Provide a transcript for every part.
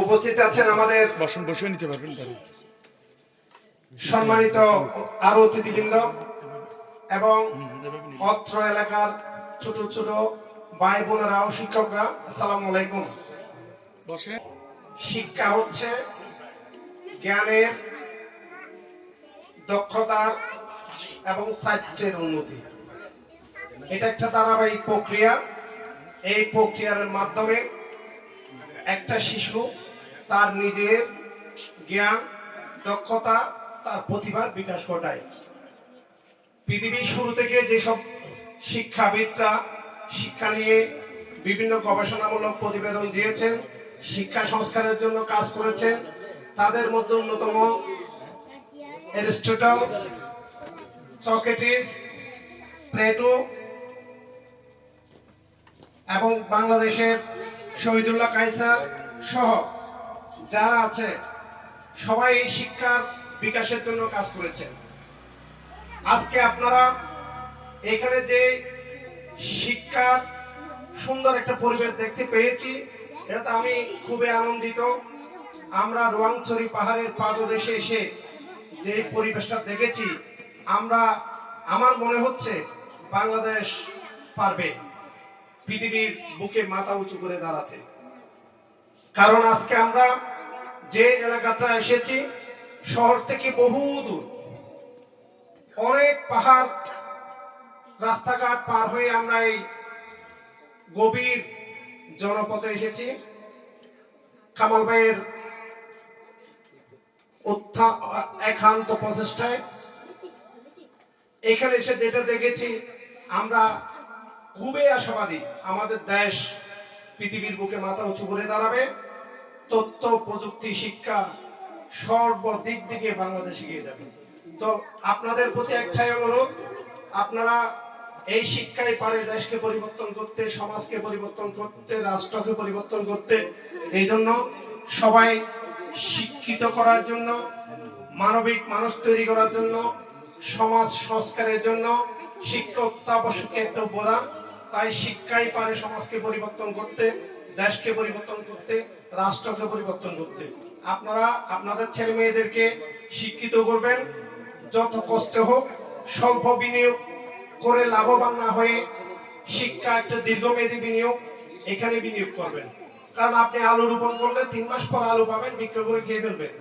উপস্থিত আছেন আমাদের বসে নিতে পারবেন সম্মানিত আরো অতিথিবৃন্দ এবং অত্র এলাকার ছোট ছোট ভাই বোনেরা ও শিক্ষকরা, আসসালামু আলাইকুম। বসে। শিক্ষা হচ্ছে জ্ঞানের, দক্ষতার এবং চারিত্র্যের উন্নতি। এটা একটা ধারাবাহিক প্রক্রিয়া। এই প্রক্রিয়ার মাধ্যমে একটা শিশু তার নিজের জ্ঞান, দক্ষতা, তার প্রতিভার বিকাশ ঘটায়। পৃথিবীর শুরু থেকে যেসব শিক্ষাবিদরা শিক্ষা নিয়ে বিভিন্ন গবেষণামূলক প্রতিবেদন দিয়েছেন, শিক্ষা সংস্কারের জন্য কাজ করেছেন, তাদের মধ্যে অন্যতম অ্যারিস্টটল, সক্রেটিস, প্লেটো এবং বাংলাদেশের শহীদুল্লাহ কায়সার সহ যারা আছে সবাই শিক্ষার বিকাশের জন্য কাজ করেছেন। আজকে আপনারা এখানে যে শিক্ষার সুন্দর একটা পরিবেশ দেখতে পেয়েছি, এটাতে আমি খুবই আনন্দিত। আমরা রোয়াংছড়ি পাহাড়ের পাদদেশে এসে যে পরিবেশটা দেখেছি, আমার মনে হচ্ছে বাংলাদেশ পারবে পৃথিবীর বুকে মাথা উঁচু করে দাঁড়াতে। কারণ আজকে আমরা যে এলাকাটা এসেছি শহর থেকে বহু দূর, অনেক পাহাড় রাস্তাঘাট পার হয়ে আমরা এই গভীর জনপথে এসেছি। কামাল ভাইয়ের একান্ত প্রচেষ্টায় এখানে এসে যেটা দেখেছি, আমরা খুবই আশাবাদী আমাদের দেশ পৃথিবীর বুকে মাথা উঁচু করে দাঁড়াবে। তথ্য প্রযুক্তি, শিক্ষা সর্বদিক দিকে বাংলাদেশ এগিয়ে যাবে। তো আপনাদের প্রতি একটাই অনুরোধ, আপনারা এই শিক্ষাই পারে দেশকে পরিবর্তন করতে, সমাজকে পরিবর্তন করতে, রাষ্ট্রকে পরিবর্তন করতে। এই জন্য সবাই শিক্ষিত করার জন্য, মানবিক মানুষ তৈরি করার জন্য, সমাজ সংস্কারের জন্য শিক্ষা অত্যাবশ্যক একটা উপাদান। তাই শিক্ষাই পারে সমাজকে পরিবর্তন করতে, দেশকে পরিবর্তন করতে, রাষ্ট্রকে পরিবর্তন করতে। আপনারা আপনাদের ছেলে মেয়েদেরকে শিক্ষিত করবেন, যত কষ্ট হোক স্বল্প বিনিয়োগ করে লাভবান না হয়ে শিক্ষা একটা দীর্ঘমেয়াদী বিনিয়োগ, এখানে বিনিয়োগ করবেন। কারণ আপনি আলু রোপণ করলে 3 মাস পর আলু পাবেন, বিক্রি করে খেয়ে ফেলবেন।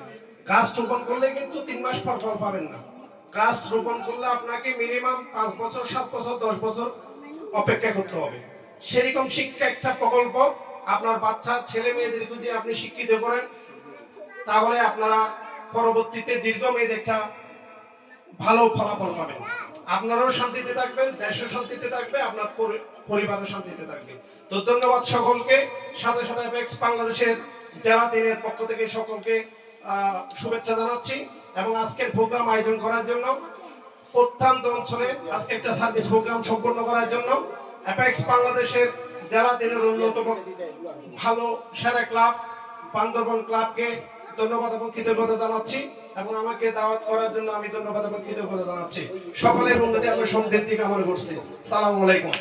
গাছ রোপণ করলে কিন্তু 3 মাস পর ফল পাবেন না। গাছ রোপণ করলে আপনাকে মিনিমাম 5 বছর, 7 বছর, 10 বছর অপেক্ষা করতে হবে। সেরকম শিক্ষা একটা প্রকল্প। আপনার বাচ্চা ছেলে মেয়েদেরকে যদি আপনি শিক্ষিত করেন, তাহলে আপনারা পরবর্তীতে দীর্ঘমেয়াদী একটা ভালো ফলাফল পাবেন। আপনারাও শান্তিতে থাকবেন, দেশও শান্তিতে থাকবে, আপনার পরিবারও শান্তিতে থাকবে। তো ধন্যবাদ সকলকে। সাথে সাথে অ্যাপেক্স বাংলাদেশের জেলা 3-এর পক্ষ থেকে সকলকে শুভেচ্ছা জানাচ্ছি। এবং আজকের প্রোগ্রাম আয়োজন করার জন্য, প্রত্যন্ত অঞ্চলে আজকে একটা সার্ভিস প্রোগ্রাম সম্পন্ন করার জন্য অ্যাপেক্স বাংলাদেশের জেলা 3-এর অন্যতম ভালো সেরা ক্লাব বান্দরবান ক্লাবকে ধন্যবাদ এবং কৃতজ্ঞতা জানাচ্ছি। এবং আমাকে দাওয়াত করার জন্য আমি ধন্যবাদ এবং কৃতজ্ঞতা জানাচ্ছি। সকলের উন্নতি এবং সমৃদ্ধি কামনা করছি। সালামু আলাইকুম।